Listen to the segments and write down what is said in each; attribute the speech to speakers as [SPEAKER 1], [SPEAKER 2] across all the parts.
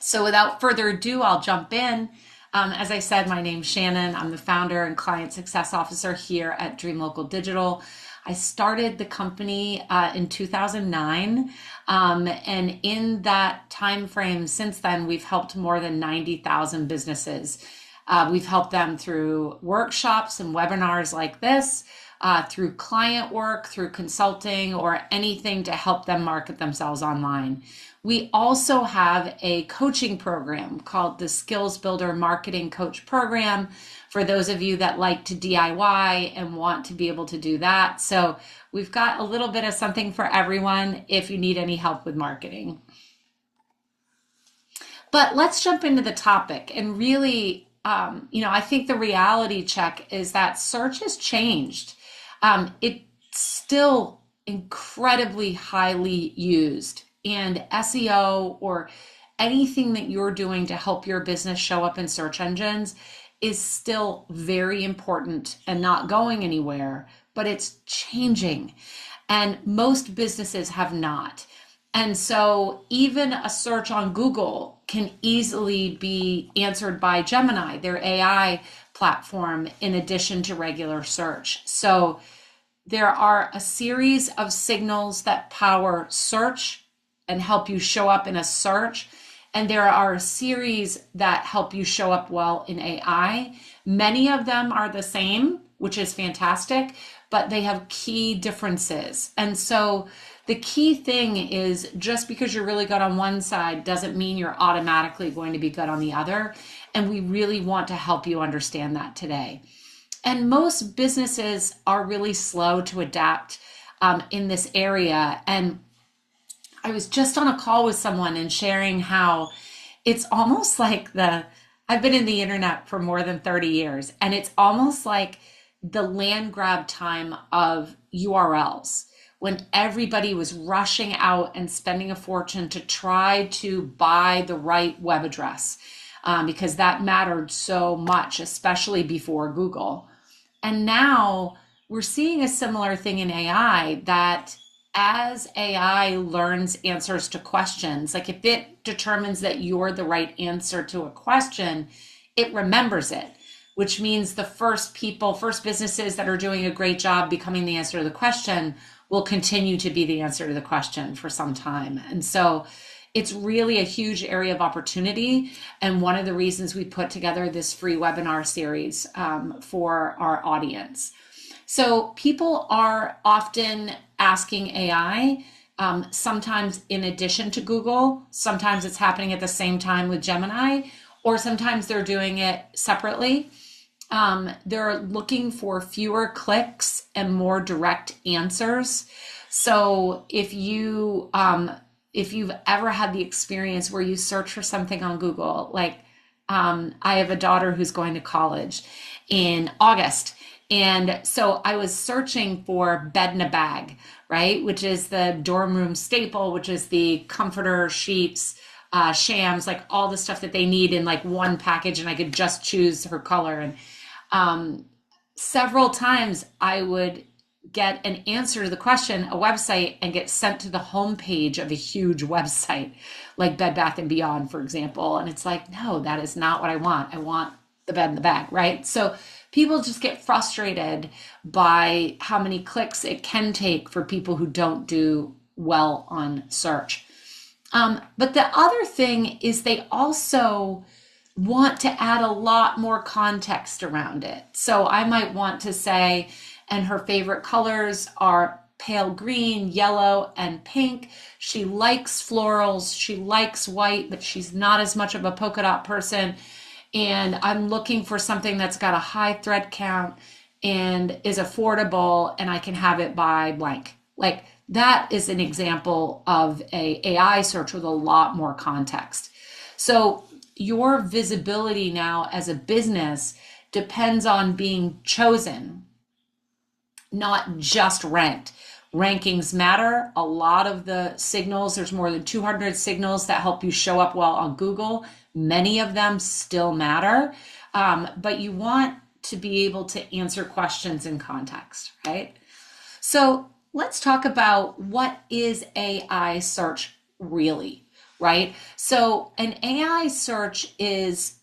[SPEAKER 1] So without further ado, I'll jump in. As I said, my name's Shannon. I'm the founder and client success officer here at Dream Local Digital. I started the company in 2009, and in that time frame since then, we've helped more than 90,000 businesses. We've helped them through workshops and webinars like this, through client work, through consulting, or anything to help them market themselves online. We also have a coaching program called the Skills Builder Marketing Coach Program for those of you that like to DIY and want to be able to do that. So we've got a little bit of something for everyone if you need any help with marketing. But let's jump into the topic and really, I think the reality check is that search has changed. It's still incredibly highly used, and SEO or anything that you're doing to help your business show up in search engines is still very important and not going anywhere, but it's changing. And most businesses have not. And so even a search on Google can easily be answered by Gemini, their AI platform, in addition to regular search. So there are a series of signals that power search and help you show up in a search. And there are a series that help you show up well in AI. Many of them are the same, which is fantastic, but they have key differences. And so the key thing is just because you're really good on one side doesn't mean you're automatically going to be good on the other. And we really want to help you understand that today. And most businesses are really slow to adapt in this area. And I was just on a call with someone and sharing how it's almost like I've been in the internet for more than 30 years, and it's almost like the land grab time of URLs when everybody was rushing out and spending a fortune to try to buy the right web address, because that mattered so much, especially before Google. And now we're seeing a similar thing in AI, that as AI learns answers to questions, like if it determines that you're the right answer to a question, it remembers it, which means the first businesses that are doing a great job becoming the answer to the question will continue to be the answer to the question for some time. And so it's really a huge area of opportunity. And one of the reasons we put together this free webinar series for our audience. So people are often asking AI, sometimes in addition to Google, sometimes it's happening at the same time with Gemini, or sometimes they're doing it separately. They're looking for fewer clicks and more direct answers. So if you've ever had the experience where you search for something on Google, like I have a daughter who's going to college in August. And so I was searching for bed in a bag, right? Which is the dorm room staple, which is the comforter, sheets, shams, like all the stuff that they need in like one package. And I could just choose her color. And several times I would get an answer to the question, a website, and get sent to the homepage of a huge website like Bed Bath & Beyond, for example. And it's like, no, that is not what I want. I want the bed in the bag, right? So people just get frustrated by how many clicks it can take for people who don't do well on search. But the other thing is they also want to add a lot more context around it. So I might want to say, and her favorite colors are pale green, yellow, and pink. She likes florals. She likes white, but she's not as much of a polka dot person. And I'm looking for something that's got a high thread count and is affordable, and I can have it by blank. Like that is an example of a AI search with a lot more context. So your visibility now as a business depends on being chosen, not just ranked. Rankings matter. A lot of the signals, there's more than 200 signals that help you show up well on Google. Many of them still matter, but you want to be able to answer questions in context, right? So let's talk about what is AI search really? right? So an AI search is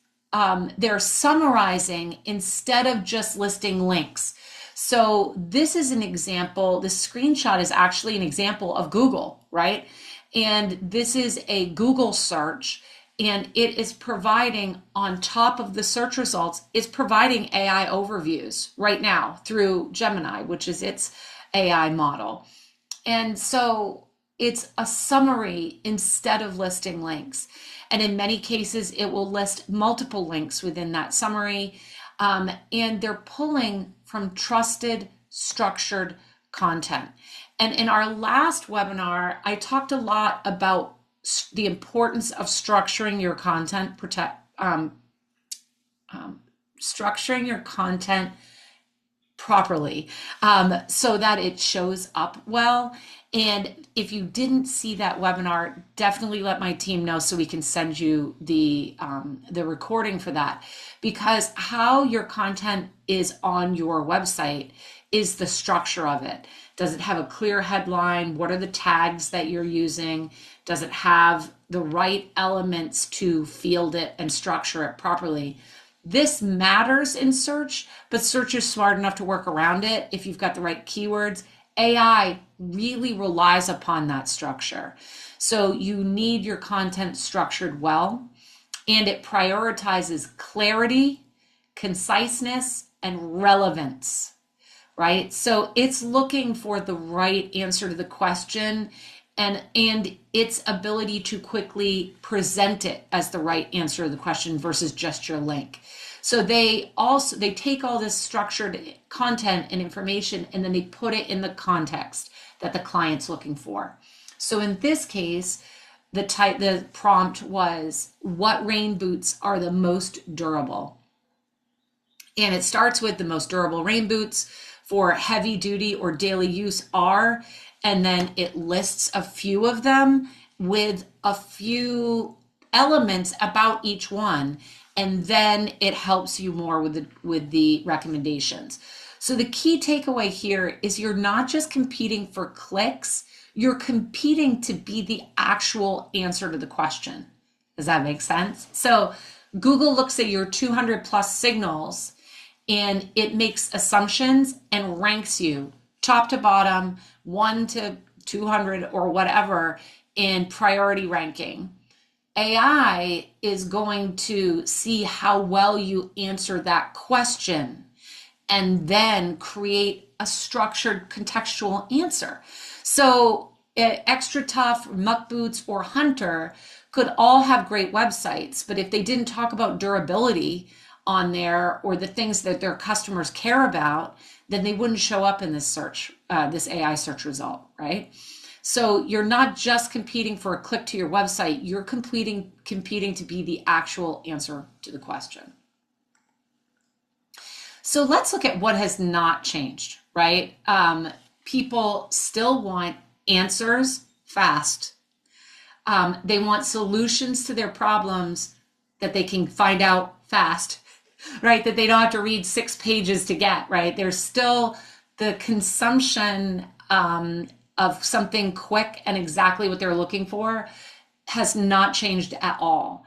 [SPEAKER 1] they're summarizing instead of just listing links. So this is an example. This screenshot is actually an example of Google, right? And this is a Google search, and it is providing, on top of the search results, it's providing AI overviews right now through Gemini, which is its AI model. And so it's a summary instead of listing links. And in many cases, it will list multiple links within that summary. And they're pulling from trusted, structured content. And in our last webinar, I talked a lot about the importance of structuring your content, structuring your content properly, so that it shows up well. And if you didn't see that webinar, definitely let my team know so we can send you the recording for that. Because how your content is on your website is the structure of it. Does it have a clear headline? What are the tags that you're using? Does it have the right elements to field it and structure it properly? This matters in search, but search is smart enough to work around it if you've got the right keywords. AI really relies upon that structure. So you need your content structured well, and it prioritizes clarity, conciseness, and relevance, right? So it's looking for the right answer to the question and its ability to quickly present it as the right answer to the question versus just your link. So they take all this structured content and information, and then they put it in the context that the client's looking for. So in this case, the prompt was, what rain boots are the most durable? And it starts with the most durable rain boots for heavy duty or daily use are, and then it lists a few of them with a few elements about each one, and then it helps you more with the recommendations. So the key takeaway here is you're not just competing for clicks, you're competing to be the actual answer to the question. Does that make sense? So Google looks at your 200 plus signals, and it makes assumptions and ranks you top to bottom, 1 to 200 or whatever, in priority ranking. AI is going to see how well you answer that question and then create a structured contextual answer. So Extra Tough, Muck Boots, or Hunter could all have great websites, but if they didn't talk about durability on there or the things that their customers care about, then they wouldn't show up in this search, this AI search result, right? So you're not just competing for a click to your website, you're competing to be the actual answer to the question. So let's look at what has not changed, right? People still want answers fast. They want solutions to their problems that they can find out fast, right? That they don't have to read 6 pages to get, right? There's still the consumption of something quick and exactly what they're looking for has not changed at all.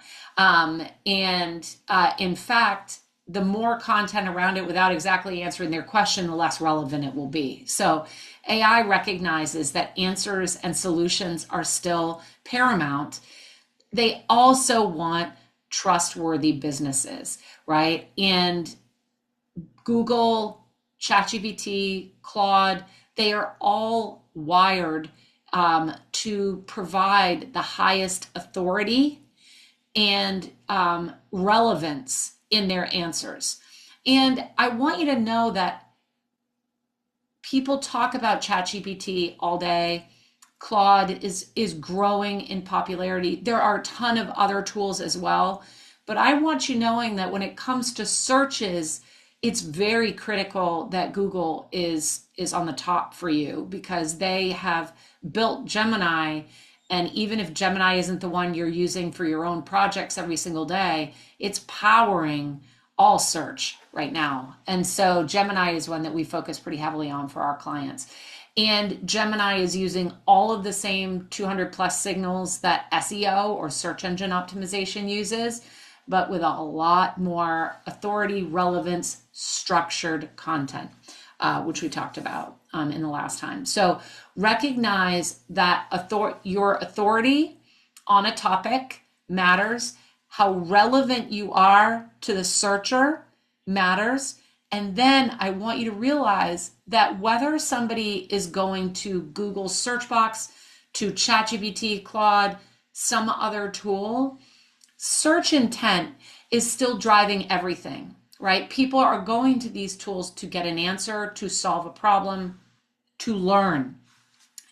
[SPEAKER 1] In fact, the more content around it without exactly answering their question, the less relevant it will be. So AI recognizes that answers and solutions are still paramount. They also want trustworthy businesses, right? And Google, ChatGPT, Claude, they are all wired to provide the highest authority and relevance in their answers. And I want you to know that people talk about ChatGPT all day. Claude is growing in popularity. There are a ton of other tools as well, but I want you knowing that when it comes to searches, it's very critical that Google is on the top for you because they have built Gemini. And even if Gemini isn't the one you're using for your own projects every single day, it's powering all search right now. And so Gemini is one that we focus pretty heavily on for our clients. And Gemini is using all of the same 200 plus signals that SEO or search engine optimization uses, but with a lot more authority, relevance, structured content, which we talked about in the last time. So recognize that your authority on a topic matters, how relevant you are to the searcher matters. And then I want you to realize that whether somebody is going to Google's search box, to ChatGPT, Claude, some other tool, search intent is still driving everything, right? People are going to these tools to get an answer, to solve a problem, to learn.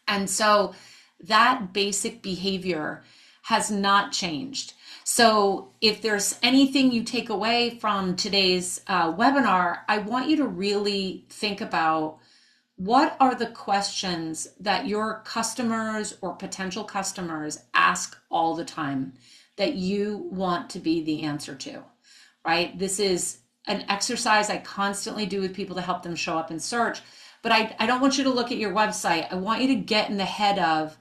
[SPEAKER 1] And so that basic behavior has not changed. So if there's anything you take away from today's webinar, I want you to really think about what are the questions that your customers or potential customers ask all the time that you want to be the answer to, right? This is an exercise I constantly do with people to help them show up in search. But I don't want you to look at your website. I want you to get in the head of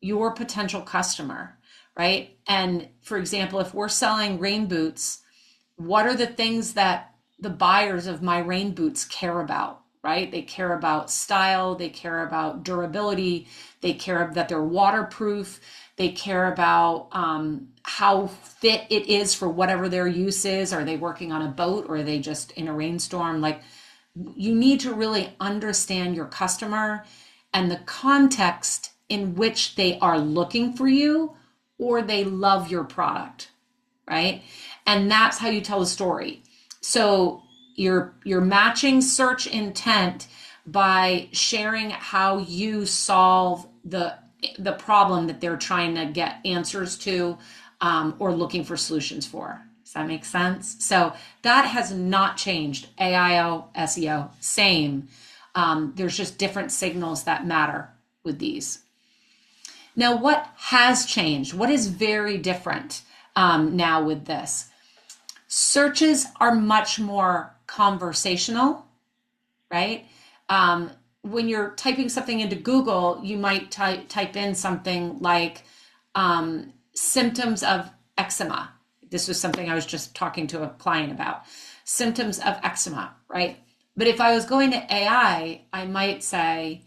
[SPEAKER 1] your potential customer, right? And for example, if we're selling rain boots, what are the things that the buyers of my rain boots care about, right? They care about style, they care about durability, they care that they're waterproof, they care about how fit it is for whatever their use is. Are they working on a boat or are they just in a rainstorm? Like, you need to really understand your customer and the context in which they are looking for you or they love your product, right? And that's how you tell the story. So you're matching search intent by sharing how you solve the problem that they're trying to get answers to or looking for solutions for. Does that make sense? So that has not changed. AIO, SEO, same. There's just different signals that matter with these. Now, what has changed? What is very different now with this? Searches are much more conversational, right? When you're typing something into Google, you might type in something like symptoms of eczema. This was something I was just talking to a client about. Symptoms of eczema, right? But if I was going to AI, I might say,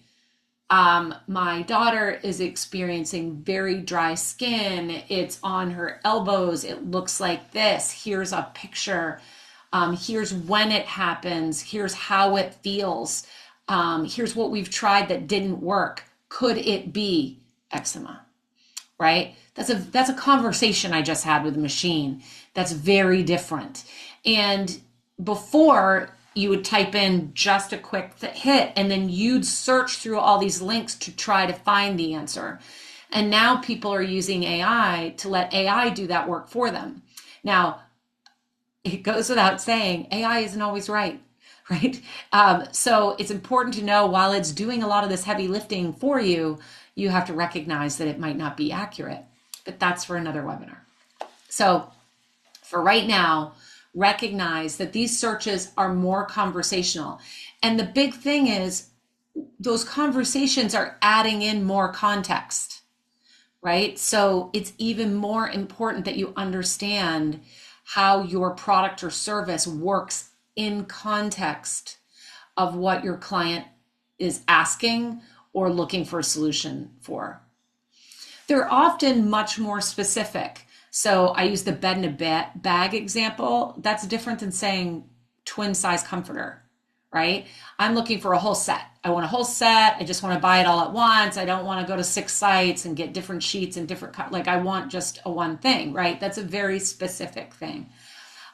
[SPEAKER 1] my daughter is experiencing very dry skin. It's on her elbows. It looks like this. Here's a picture. Here's when it happens. Here's how it feels. Here's what we've tried that didn't work. Could it be eczema? Right? That's a conversation I just had with a machine. That's very different. And before, you would type in just a quick hit and then you'd search through all these links to try to find the answer. And now people are using AI to let AI do that work for them. Now, it goes without saying, AI isn't always right, right? So it's important to know while it's doing a lot of this heavy lifting for you, you have to recognize that it might not be accurate, but that's for another webinar. So for right now, recognize that these searches are more conversational. And the big thing is those conversations are adding in more context, right? So it's even more important that you understand how your product or service works in context of what your client is asking or looking for a solution for. They're often much more specific. So I use the bed in a bag example. That's different than saying twin size comforter, right? I'm looking for a whole set. I want a whole set. I just want to buy it all at once. I don't want to go to 6 sites and get different sheets and different, like I want just a one thing, right? That's a very specific thing.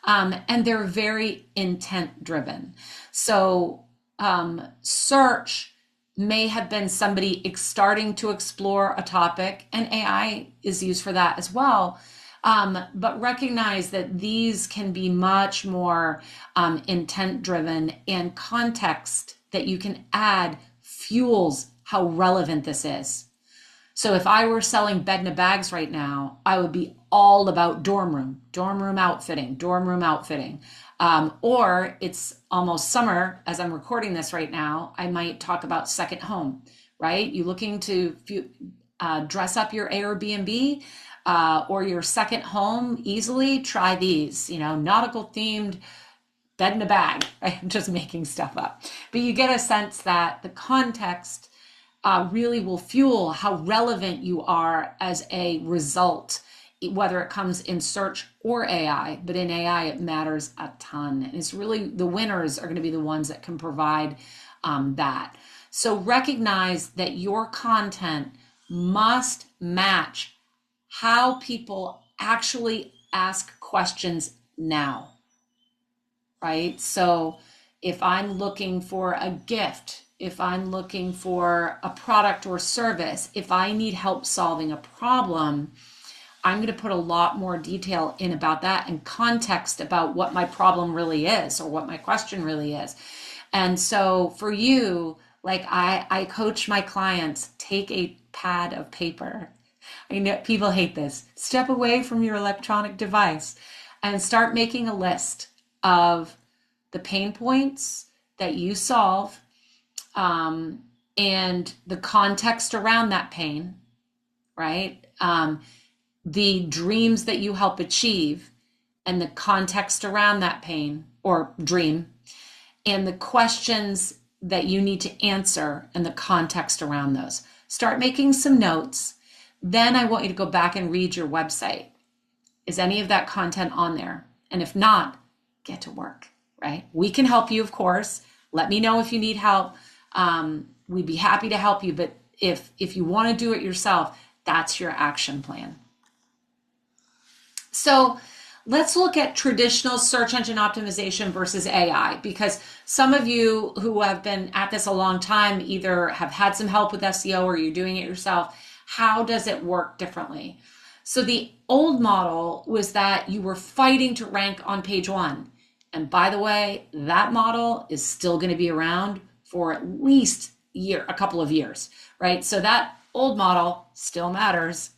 [SPEAKER 1] And they're very intent driven. So search may have been somebody starting to explore a topic, and AI is used for that as well. But recognize that these can be much more intent driven, and context that you can add fuels how relevant this is. So if I were selling bed-in-a-bags right now, I would be all about dorm room outfitting, dorm room outfitting. Or it's almost summer as I'm recording this right now, I might talk about second home, right? You looking to dress up your Airbnb or your second home easily? Try these, nautical themed bed in a bag. Right? I'm just making stuff up. But you get a sense that the context really will fuel how relevant you are as a result, whether it comes in search or AI. But in AI, it matters a ton. And it's really the winners are going to be the ones that can provide that. So recognize that your content must match how people actually ask questions now, right? So if I'm looking for a gift, if I'm looking for a product or service, if I need help solving a problem, I'm going to put a lot more detail in about that and context about what my problem really is or what my question really is. And so for you, like I coach my clients, take a pad of paper. I know people hate this. Step away from your electronic device and start making a list of the pain points that you solve and the context around that pain, right? The dreams that you help achieve and the context around that pain or dream, and the questions that you need to answer and the context around those. Start making some notes. Then I want you to go back and read your website. Is any of that content on there? And if not, get to work, right? We can help you, of course. Let me know if you need help. We'd be happy to help you. But if you want to do it yourself, that's your action plan. So let's look at traditional search engine optimization versus AI, because some of you who have been at this a long time either have had some help with SEO or you're doing it yourself. How does it work differently? So the old model was that you were fighting to rank on page one. And by the way, that model is still going to be around for at least a couple of years, right? So that old model still matters.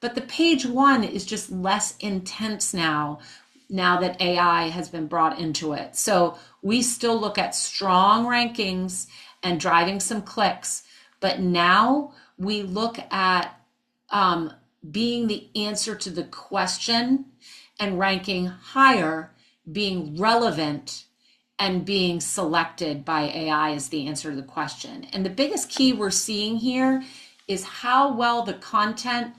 [SPEAKER 1] But the page one is just less intense now that AI has been brought into it. So we still look at strong rankings and driving some clicks, but now we look at being the answer to the question and ranking higher, being relevant, and being selected by AI as the answer to the question. And the biggest key we're seeing here is how well the content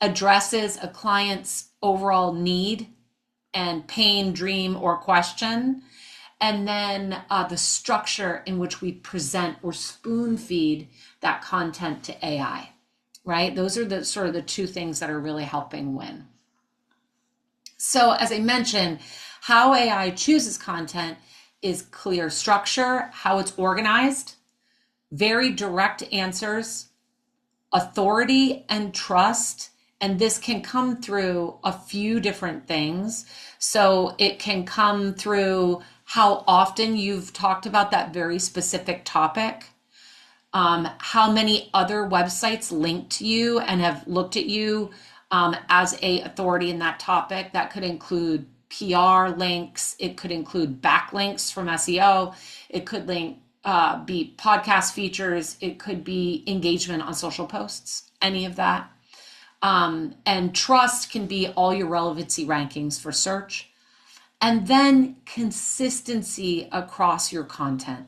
[SPEAKER 1] addresses a client's overall need and pain, dream, or question, and then the structure in which we present or spoon feed that content to AI, right? Those are the sort of the two things that are really helping win. So as I mentioned, how AI chooses content is clear structure, how it's organized, very direct answers, authority and trust. And this can come through a few different things. So it can come through how often you've talked about that very specific topic, how many other websites link to you and have looked at you as a authority in that topic. That could include PR links. It could include backlinks from SEO. It could be podcast features. It could be engagement on social posts, any of that. And trust can be all your relevancy rankings for search. And then consistency across your content.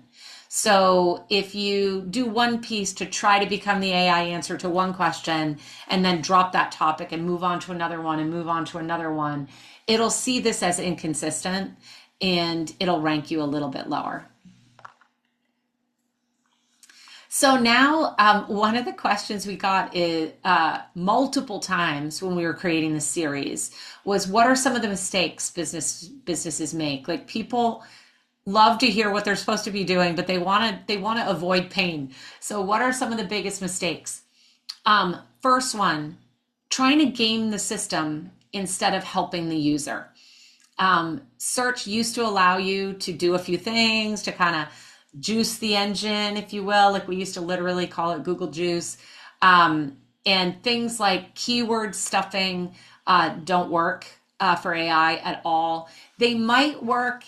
[SPEAKER 1] So if you do one piece to try to become the AI answer to one question and then drop that topic and move on to another one and move on to another one, it'll see this as inconsistent and it'll rank you a little bit lower. So now one of the questions we got is, multiple times when we were creating this series was, what are some of the mistakes businesses make? Like, people love to hear what they're supposed to be doing, but they want to avoid pain. So what are some of the biggest mistakes? First one, trying to game the system instead of helping the user. Search used to allow you to do a few things to kind of juice the engine, if you will. Like, we used to literally call it Google juice. And things like keyword stuffing don't work for AI at all. They might work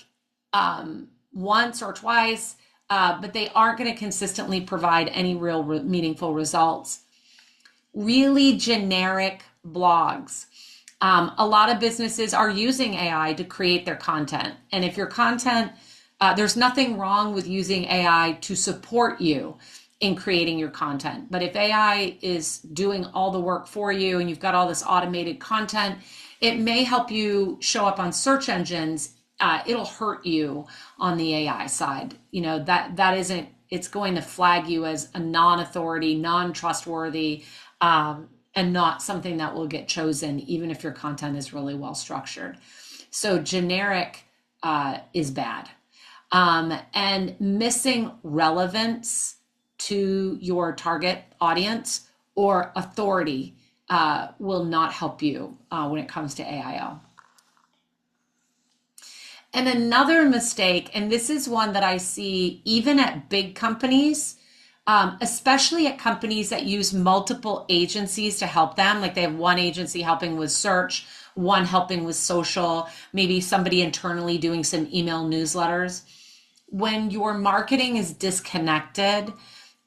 [SPEAKER 1] once or twice, but they aren't going to consistently provide any real meaningful results. Really generic blogs. A lot of businesses are using AI to create their content. And if your content, there's nothing wrong with using AI to support you in creating your content. But if AI is doing all the work for you and you've got all this automated content, it may help you show up on search engines. It'll hurt you on the AI side. That isn't, it's going to flag you as a non-authority, non-trustworthy, and not something that will get chosen, even if your content is really well structured. So generic is bad. And missing relevance to your target audience or authority will not help you when it comes to AIO. And another mistake, and this is one that I see even at big companies, especially at companies that use multiple agencies to help them. Like they have one agency helping with search, one helping with social, maybe somebody internally doing some email newsletters. When your marketing is disconnected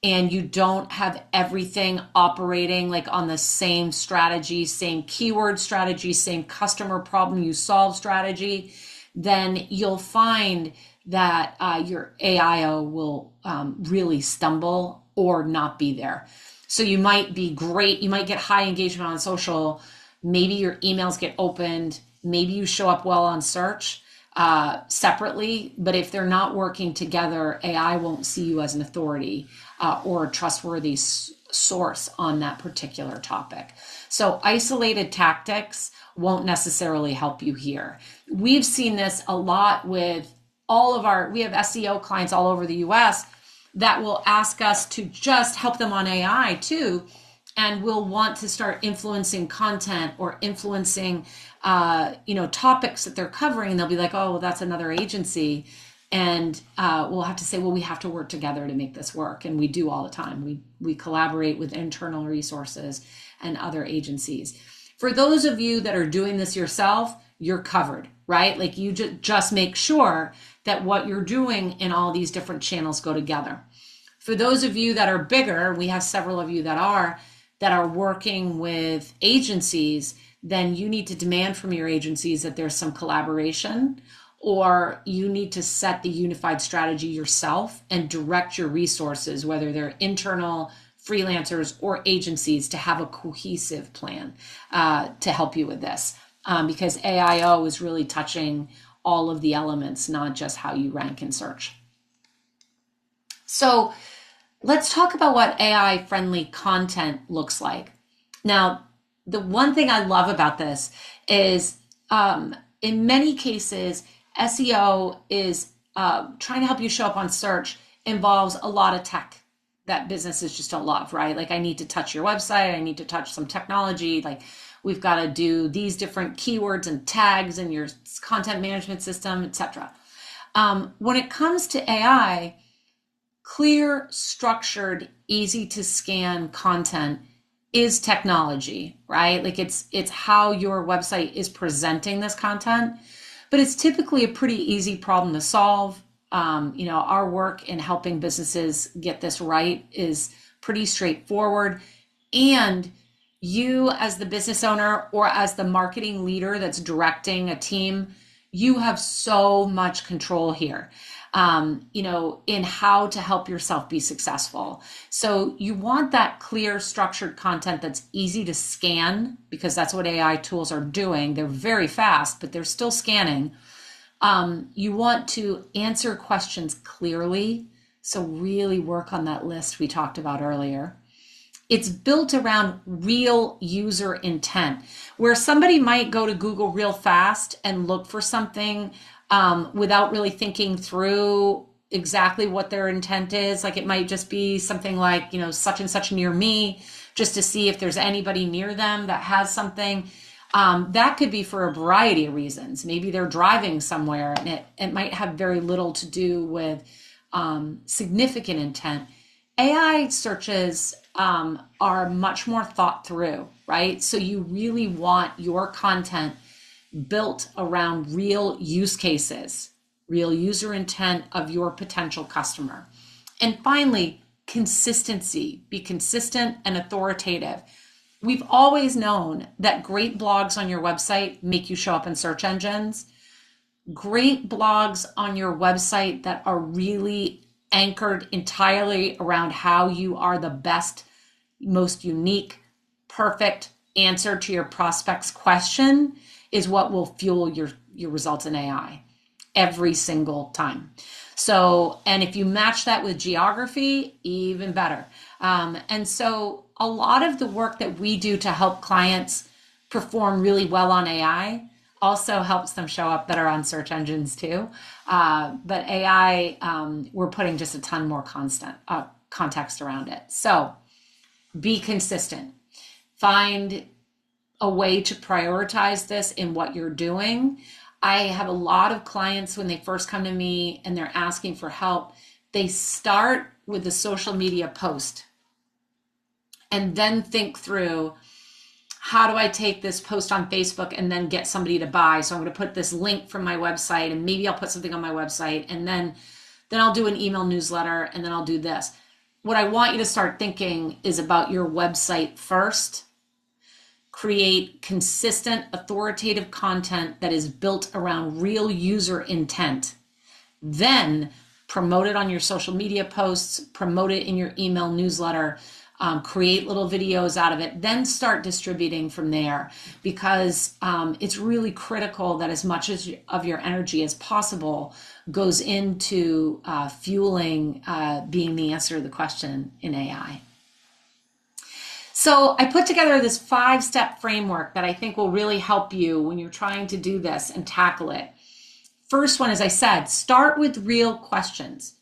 [SPEAKER 1] and you don't have everything operating like on the same strategy, same keyword strategy, same customer problem you solve strategy, then you'll find that your AIO will really stumble or not be there. So you might be great, you might get high engagement on social, maybe your emails get opened, maybe you show up well on search separately, but if they're not working together, AI won't see you as an authority or a trustworthy source on that particular topic. So isolated tactics won't necessarily help you here. We've seen this a lot with we have SEO clients all over the US that will ask us to just help them on AI too, and will want to start influencing content or influencing topics that they're covering. And they'll be like, oh, well, that's another agency. And we'll have to say, well, we have to work together to make this work. And we do all the time. We collaborate with internal resources and other agencies. For those of you that are doing this yourself, you're covered, right? Like you just make sure that what you're doing in all these different channels go together. For those of you that are bigger, we have several of you that are working with agencies, then you need to demand from your agencies that there's some collaboration, or you need to set the unified strategy yourself and direct your resources, whether they're internal, freelancers, or agencies, to have a cohesive plan to help you with this. Because AIO is really touching all of the elements, not just how you rank in search. So let's talk about what AI-friendly content looks like. Now, the one thing I love about this is in many cases, SEO is trying to help you show up on search involves a lot of tech that businesses just don't love, right? Like I need to touch your website, I need to touch some technology, like we've got to do these different keywords and tags in your content management system, etc. When it comes to AI, clear, structured, easy to scan content is technology, right? Like it's how your website is presenting this content, but it's typically a pretty easy problem to solve. Our work in helping businesses get this right is pretty straightforward. And you as the business owner or as the marketing leader that's directing a team, you have so much control here, in how to help yourself be successful. So you want that clear, structured content that's easy to scan, because that's what AI tools are doing. They're very fast, but they're still scanning. You want to answer questions clearly. So really work on that list we talked about earlier. It's built around real user intent, where somebody might go to Google real fast and look for something without really thinking through exactly what their intent is. Like it might just be something like, such and such near me, just to see if there's anybody near them that has something. That could be for a variety of reasons. Maybe they're driving somewhere and it might have very little to do with significant intent. AI searches are much more thought through, right? So you really want your content built around real use cases, real user intent of your potential customer. And finally, consistency. Be consistent and authoritative. We've always known that great blogs on your website make you show up in search engines. Great blogs on your website that are really anchored entirely around how you are the best, most unique, perfect answer to your prospect's question is what will fuel your results in AI every single time. So, and if you match that with geography, even better. And so a lot of the work that we do to help clients perform really well on AI also helps them show up better on search engines too. But AI, we're putting just a ton more context around it. So be consistent. Find a way to prioritize this in what you're doing. I have a lot of clients when they first come to me and they're asking for help, they start with the social media post and then think through, how do I take this post on Facebook and then get somebody to buy? So I'm going to put this link from my website and maybe I'll put something on my website and then I'll do an email newsletter and then I'll do this. What I want you to start thinking is about your website first. Create consistent, authoritative content that is built around real user intent. Then promote it on your social media posts, promote it in your email newsletter, create little videos out of it, then start distributing from there, because it's really critical that as much of your energy as possible goes into fueling being the answer to the question in AI. So I put together this 5-step framework that I think will really help you when you're trying to do this and tackle it. First one, as I said, start with real questions.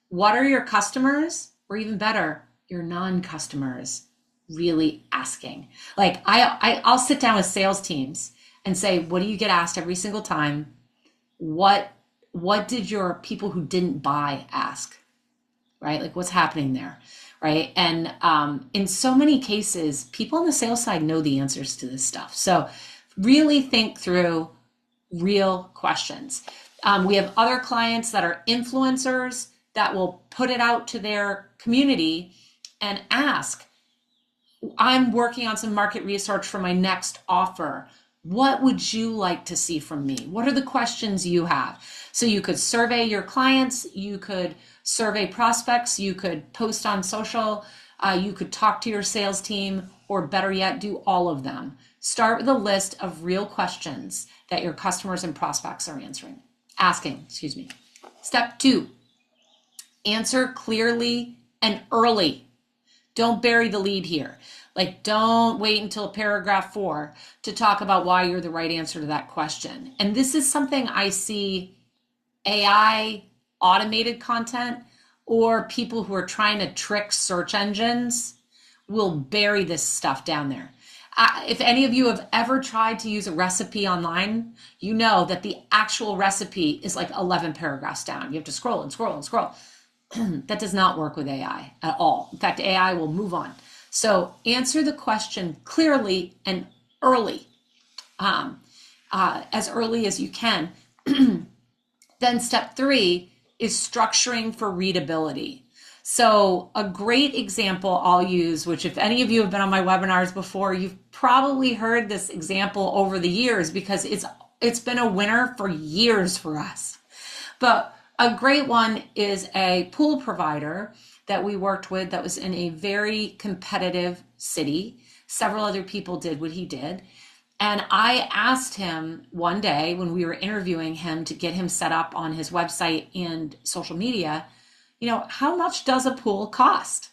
[SPEAKER 1] What are your customers, or even better, your non-customers really asking? Like I'll sit down with sales teams and say, what do you get asked every single time? What did your people who didn't buy ask? Right? Like what's happening there? Right? And in so many cases, people on the sales side know the answers to this stuff. So really think through real questions. We have other clients that are influencers that will put it out to their community and ask, I'm working on some market research for my next offer. What would you like to see from me? What are the questions you have? So you could survey your clients, you could survey prospects, you could post on social, you could talk to your sales team, or better yet, do all of them. Start with a list of real questions that your customers and prospects are asking. Step 2, answer clearly and early. Don't bury the lead here. Like, don't wait until paragraph 4 to talk about why you're the right answer to that question. And this is something I see AI automated content or people who are trying to trick search engines will bury this stuff down there. If any of you have ever tried to use a recipe online, you know that the actual recipe is like 11 paragraphs down. You have to scroll and scroll and scroll. That does not work with AI at all. In fact, AI will move on. So answer the question clearly and early, as early as you can. Then step 3 is structuring for readability. So a great example I'll use, which if any of you have been on my webinars before, you've probably heard this example over the years because it's been a winner for years for us. But a great one is a pool provider that we worked with that was in a very competitive city. Several other people did what he did. And I asked him one day when we were interviewing him to get him set up on his website and social media, how much does a pool cost?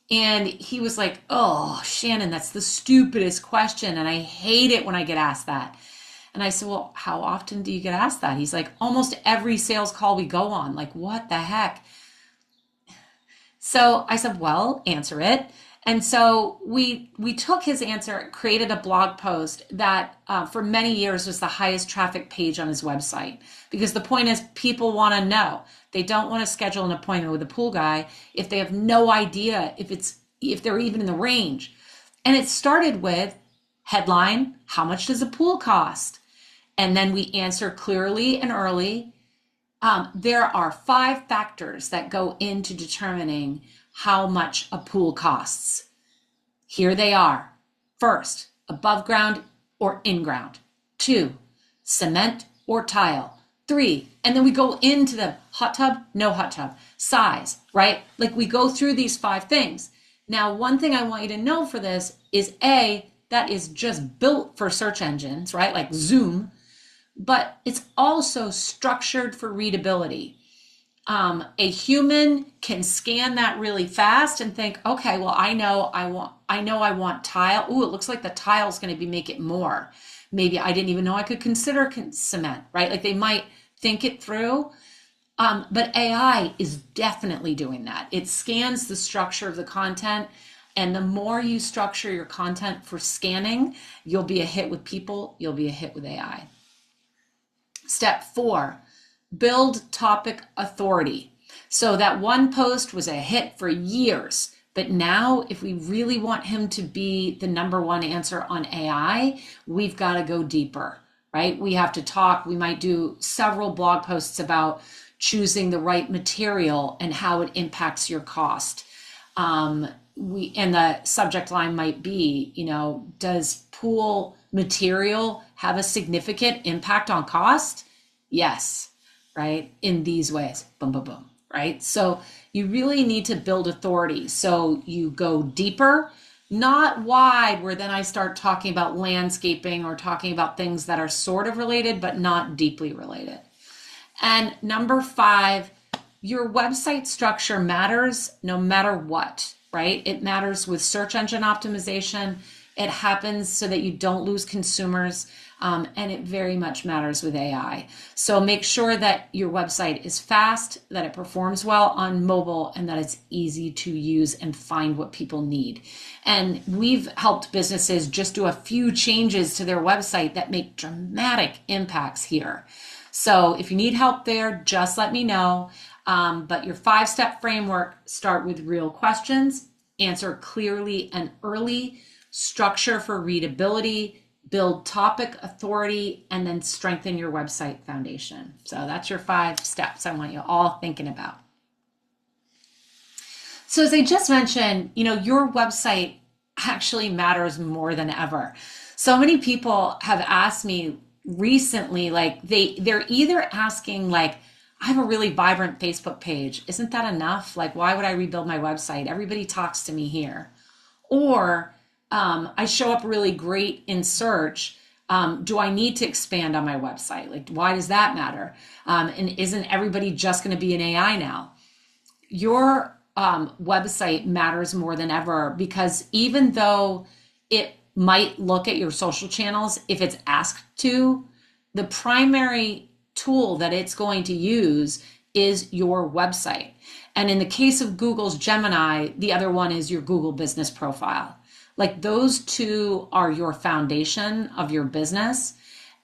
[SPEAKER 1] And he was like, oh, Shannon, that's the stupidest question. And I hate it when I get asked that. And I said, well, how often do you get asked that? He's like, almost every sales call we go on. Like, what the heck? So I said, well, answer it. And so we took his answer, created a blog post that for many years was the highest traffic page on his website. Because the point is, people want to know. They don't want to schedule an appointment with a pool guy if they have no idea if it's if they're even in the range. And it started with headline, how much does a pool cost? And then we answer clearly and early. There are 5 factors that go into determining how much a pool costs. Here they are. First, above ground or in ground. 2, cement or tile. 3, and then we go into the hot tub, no hot tub, size, right? Like we go through these 5 things. Now, one thing I want you to know for this is that is just built for search engines, right? Like Zoom, but it's also structured for readability. A human can scan that really fast and think, okay, well, I know I want tile. Ooh, it looks like the tile's going to make it more. Maybe I didn't even know I could consider cement, right? Like they might think it through. But AI is definitely doing that. It scans the structure of the content. And the more you structure your content for scanning, you'll be a hit with people. You'll be a hit with AI. Step 4, build topic authority. So that one post was a hit for years. But now, if we really want him to be the number 1 answer on AI, we've got to go deeper, right? We have to talk. We might do several blog posts about choosing the right material and how it impacts your cost. And the subject line might be, does pool material have a significant impact on cost? Yes, right? In these ways, boom, boom, boom, right? So you really need to build authority. So you go deeper, not wide, where then I start talking about landscaping or talking about things that are sort of related, but not deeply related. And number 5, your website structure matters no matter what, right? It matters with search engine optimization. It happens so that you don't lose consumers. And it very much matters with AI. So make sure that your website is fast, that it performs well on mobile, and that it's easy to use and find what people need. And we've helped businesses just do a few changes to their website that make dramatic impacts here. So if you need help there, just let me know. But your 5-step framework: start with real questions, answer clearly and early, structure for readability, build topic authority, and then strengthen your website foundation. So that's your 5 steps I want you all thinking about. So as I just mentioned, your website actually matters more than ever. So many people have asked me recently, like they're either asking like, I have a really vibrant Facebook page. Isn't that enough? Like, why would I rebuild my website? Everybody talks to me here. Or I show up really great in search. Do I need to expand on my website? Like, why does that matter? And isn't everybody just going to be an AI now? Your website matters more than ever, because even though it might look at your social channels, if it's asked to, the primary tool that it's going to use is your website. And in the case of Google's Gemini, the other one is your Google business profile. Like, those 2 are your foundation of your business,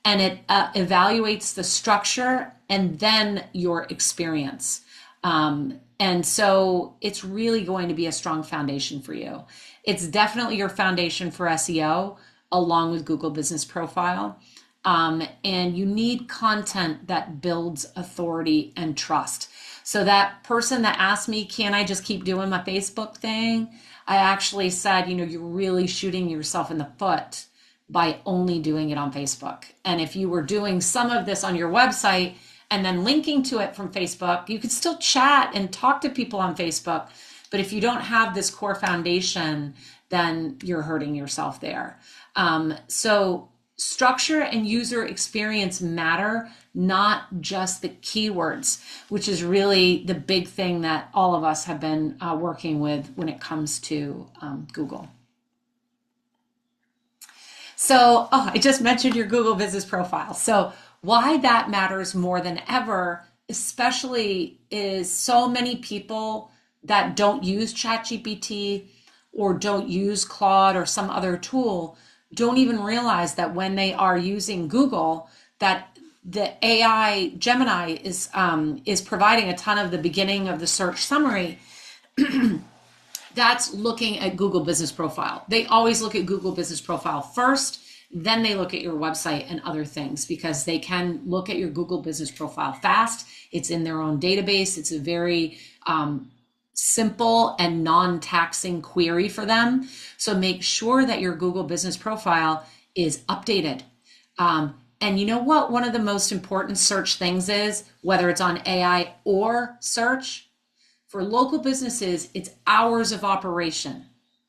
[SPEAKER 1] and it evaluates the structure and then your experience. And so it's really going to be a strong foundation for you. It's definitely your foundation for SEO along with Google Business Profile. And you need content that builds authority and trust. So that person that asked me, can I just keep doing my Facebook thing? I actually said, you're really shooting yourself in the foot by only doing it on Facebook. And if you were doing some of this on your website and then linking to it from Facebook, you could still chat and talk to people on Facebook. But if you don't have this core foundation, then you're hurting yourself there. So structure and user experience matter, not just the keywords, which is really the big thing that all of us have been working with when it comes to Google. So, I just mentioned your Google Business Profile. So why that matters more than ever, especially, is so many people that don't use ChatGPT or don't use Claude or some other tool don't even realize that when they are using Google, that the AI Gemini is providing a ton of the beginning of the search summary. That's looking at Google Business Profile. They always look at Google Business Profile first, then they look at your website and other things, because they can look at your Google Business Profile fast. It's in their own database. It's a very simple and non-taxing query for them. So make sure that your Google Business Profile is updated. And you know what? One of the most important search things is, whether it's on AI or search, for local businesses, it's hours of operation.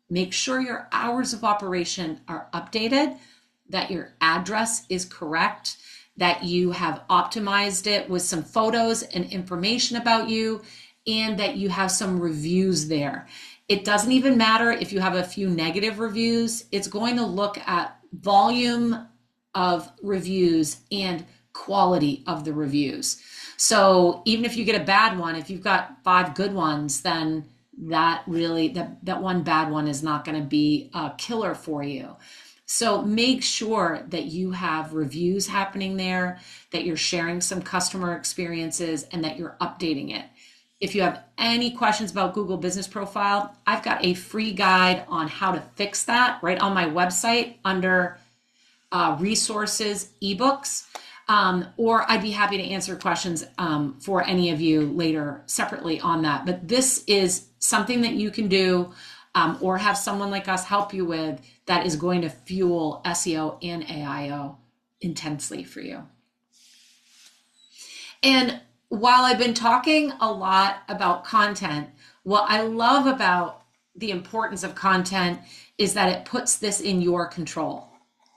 [SPEAKER 1] Make sure your hours of operation are updated, that your address is correct, that you have optimized it with some photos and information about you, and that you have some reviews there. It doesn't even matter if you have a few negative reviews. It's going to look at volume of reviews and quality of the reviews. So even if you get a bad one, if you've got 5 good ones, then that one bad one is not going to be a killer for you. So make sure that you have reviews happening there, that you're sharing some customer experiences, and that you're updating it. If you have any questions about Google Business Profile, I've got a free guide on how to fix that right on my website under resources, ebooks, or I'd be happy to answer questions for any of you later separately on that. But this is something that you can do or have someone like us help you with, that is going to fuel SEO and AIO intensely for you. And while I've been talking a lot about content, what I love about the importance of content is that it puts this in your control,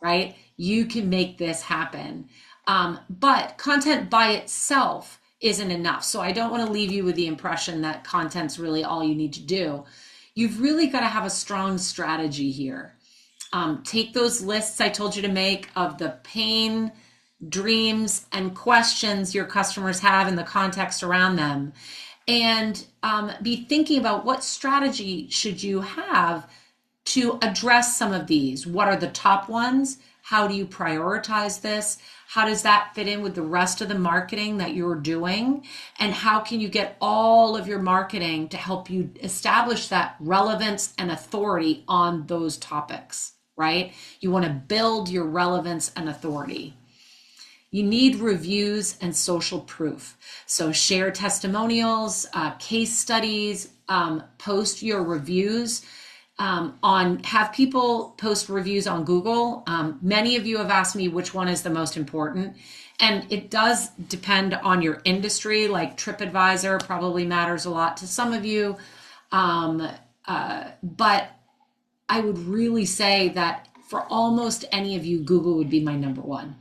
[SPEAKER 1] right? You can make this happen. But content by itself isn't enough. So I don't want to leave you with the impression that content's really all you need to do. You've really got to have a strong strategy here. Take those lists I told you to make of the pain, dreams, and questions your customers have in the context around them, and be thinking about what strategy should you have to address some of these. What are the top ones? How do you prioritize this? How does that fit in with the rest of the marketing that you're doing? And how can you get all of your marketing to help you establish that relevance and authority on those topics, right? You want to build your relevance and authority. You need reviews and social proof. So share testimonials, case studies, post your reviews. Have people post reviews on Google. Many of you have asked me which one is the most important, and it does depend on your industry. Like TripAdvisor probably matters a lot to some of you, but I would really say that for almost any of you, Google would be my number one,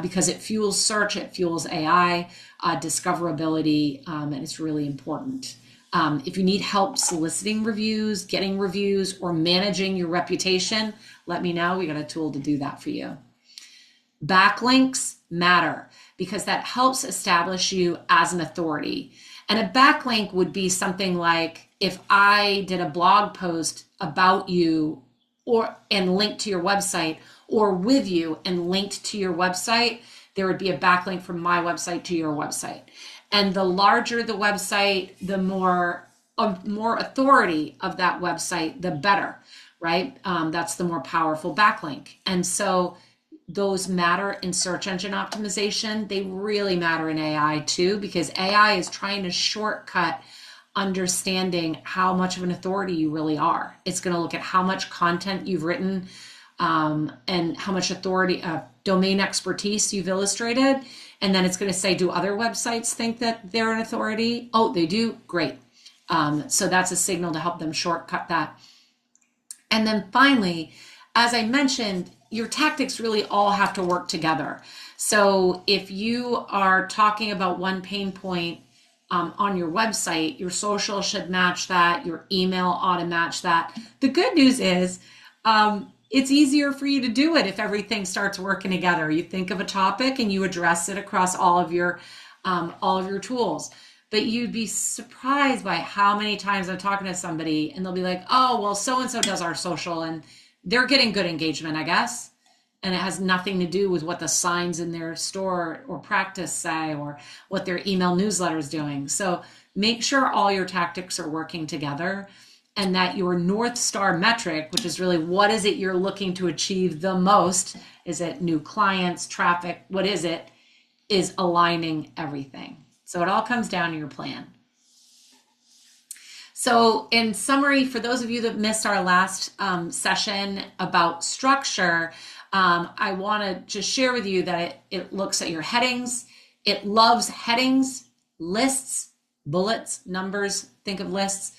[SPEAKER 1] because it fuels search, it fuels AI, discoverability, and it's really important. If you need help soliciting reviews, getting reviews, or managing your reputation, let me know. We got a tool to do that for you. Backlinks matter because that helps establish you as an authority. And a backlink would be something like, if I did a blog post about you and linked to your website, or with you and linked to your website, there would be a backlink from my website to your website. And the larger the website, the more authority of that website, the better, right? That's the more powerful backlink. And so those matter in search engine optimization. They really matter in AI too, because AI is trying to shortcut understanding how much of an authority you really are. It's going to look at how much content you've written and how much authority, domain expertise you've illustrated. And then it's going to say, do other websites think that they're an authority? Oh, they do? Great. So that's a signal to help them shortcut that. And then finally, as I mentioned, your tactics really all have to work together. So if you are talking about one pain point on your website, your social should match that, your email ought to match that. The good news is it's easier for you to do it if everything starts working together. You think of a topic and you address it across all of your tools. But you'd be surprised by how many times I'm talking to somebody and they'll be like, oh, well, so-and-so does our social and they're getting good engagement, I guess. And it has nothing to do with what the signs in their store or practice say or what their email newsletter is doing. So make sure all your tactics are working together. and that your North Star metric, which is really what is it you're looking to achieve the most? Is it new clients, traffic? What is it? Is aligning everything. So it all comes down to your plan. So in summary, for those of you that missed our last session about structure, I want to just share with you that it looks at your headings. It loves headings, lists, bullets, numbers, think of lists,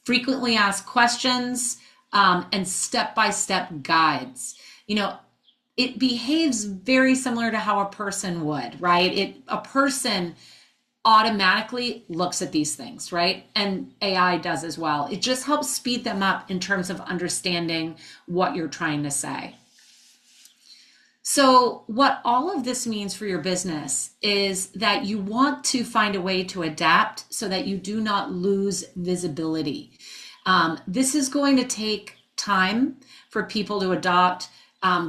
[SPEAKER 1] frequently asked questions, and step-by-step guides. It behaves very similar to how a person would, right? A person automatically looks at these things, right? And AI does as well. It just helps speed them up in terms of understanding what you're trying to say. So what all of this means for your business is that you want to find a way to adapt so that you do not lose visibility. This is going to take time for people to adopt.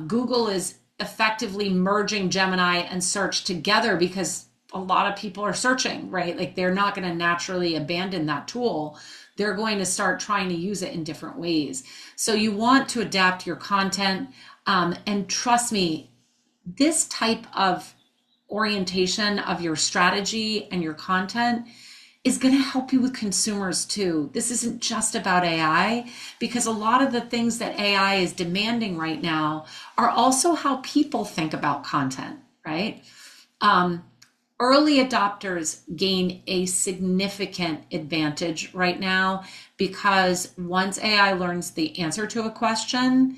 [SPEAKER 1] Google is effectively merging Gemini and search together because a lot of people are searching, right? Like they're not going to naturally abandon that tool. They're going to start trying to use it in different ways. So you want to adapt your content. And trust me, this type of orientation of your strategy and your content is going to help you with consumers too. This isn't just about AI, because a lot of the things that AI is demanding right now are also how people think about content, right? Early adopters gain a significant advantage right now because once AI learns the answer to a question,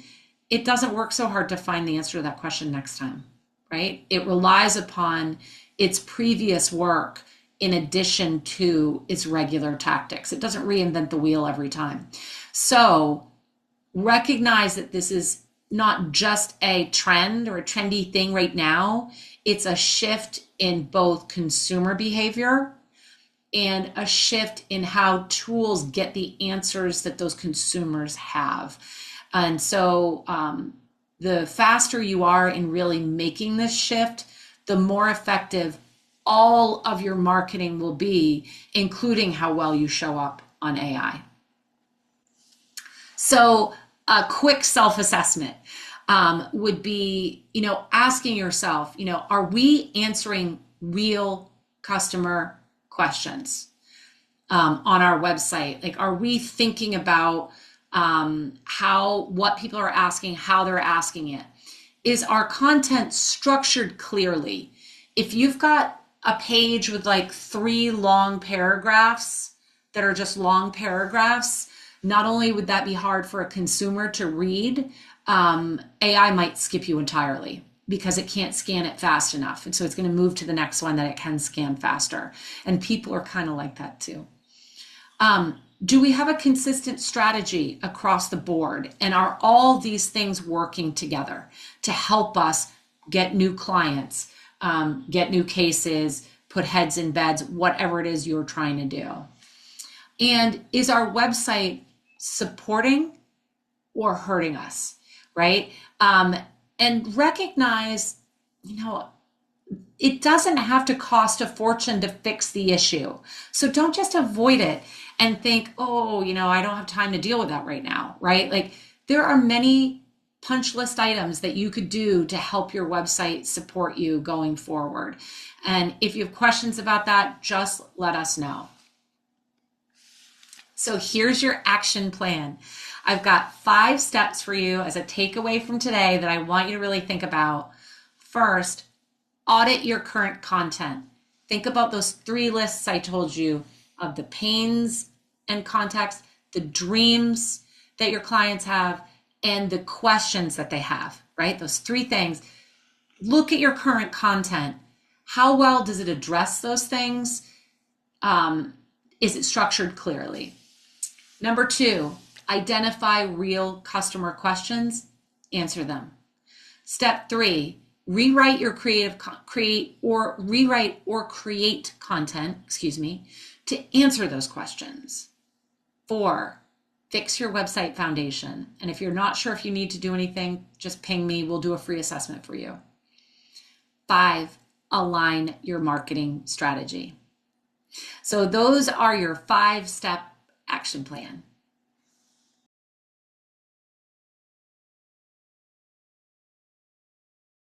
[SPEAKER 1] it doesn't work so hard to find the answer to that question next time, right? It relies upon its previous work in addition to its regular tactics. It doesn't reinvent the wheel every time. So recognize that this is not just a trend or a trendy thing right now. It's a shift in both consumer behavior and a shift in how tools get the answers that those consumers have. And so the faster you are in really making this shift, the more effective all of your marketing will be, including how well you show up on AI. So a quick self-assessment would be, asking yourself, are we answering real customer questions on our website? Like, are we thinking about what people are asking, how they're asking it? Is our content structured clearly? If you've got a page with like 3 long paragraphs that are just long paragraphs, not only would that be hard for a consumer to read, AI might skip you entirely because it can't scan it fast enough. And so it's going to move to the next one that it can scan faster. And people are kind of like that too. Do we have a consistent strategy across the board? And are all these things working together to help us get new clients, get new cases, put heads in beds, whatever it is you're trying to do? And is our website supporting or hurting us, right? And recognize, it doesn't have to cost a fortune to fix the issue. So don't just avoid it and think, oh, I don't have time to deal with that right now, right? Like there are many punch list items that you could do to help your website support you going forward. And if you have questions about that, just let us know. So here's your action plan. I've got 5 steps for you as a takeaway from today that I want you to really think about. First, audit your current content. Think about those 3 lists I told you of the pains and context, the dreams that your clients have, and the questions that they have, right? Those 3 things. Look at your current content. How well does it address those things? Is it structured clearly? Number 2, identify real customer questions, answer them. Step 3, rewrite or create content, to answer those questions. 4, fix your website foundation. And if you're not sure if you need to do anything, just ping me. We'll do a free assessment for you. 5, align your marketing strategy. So those are your 5-step action plan.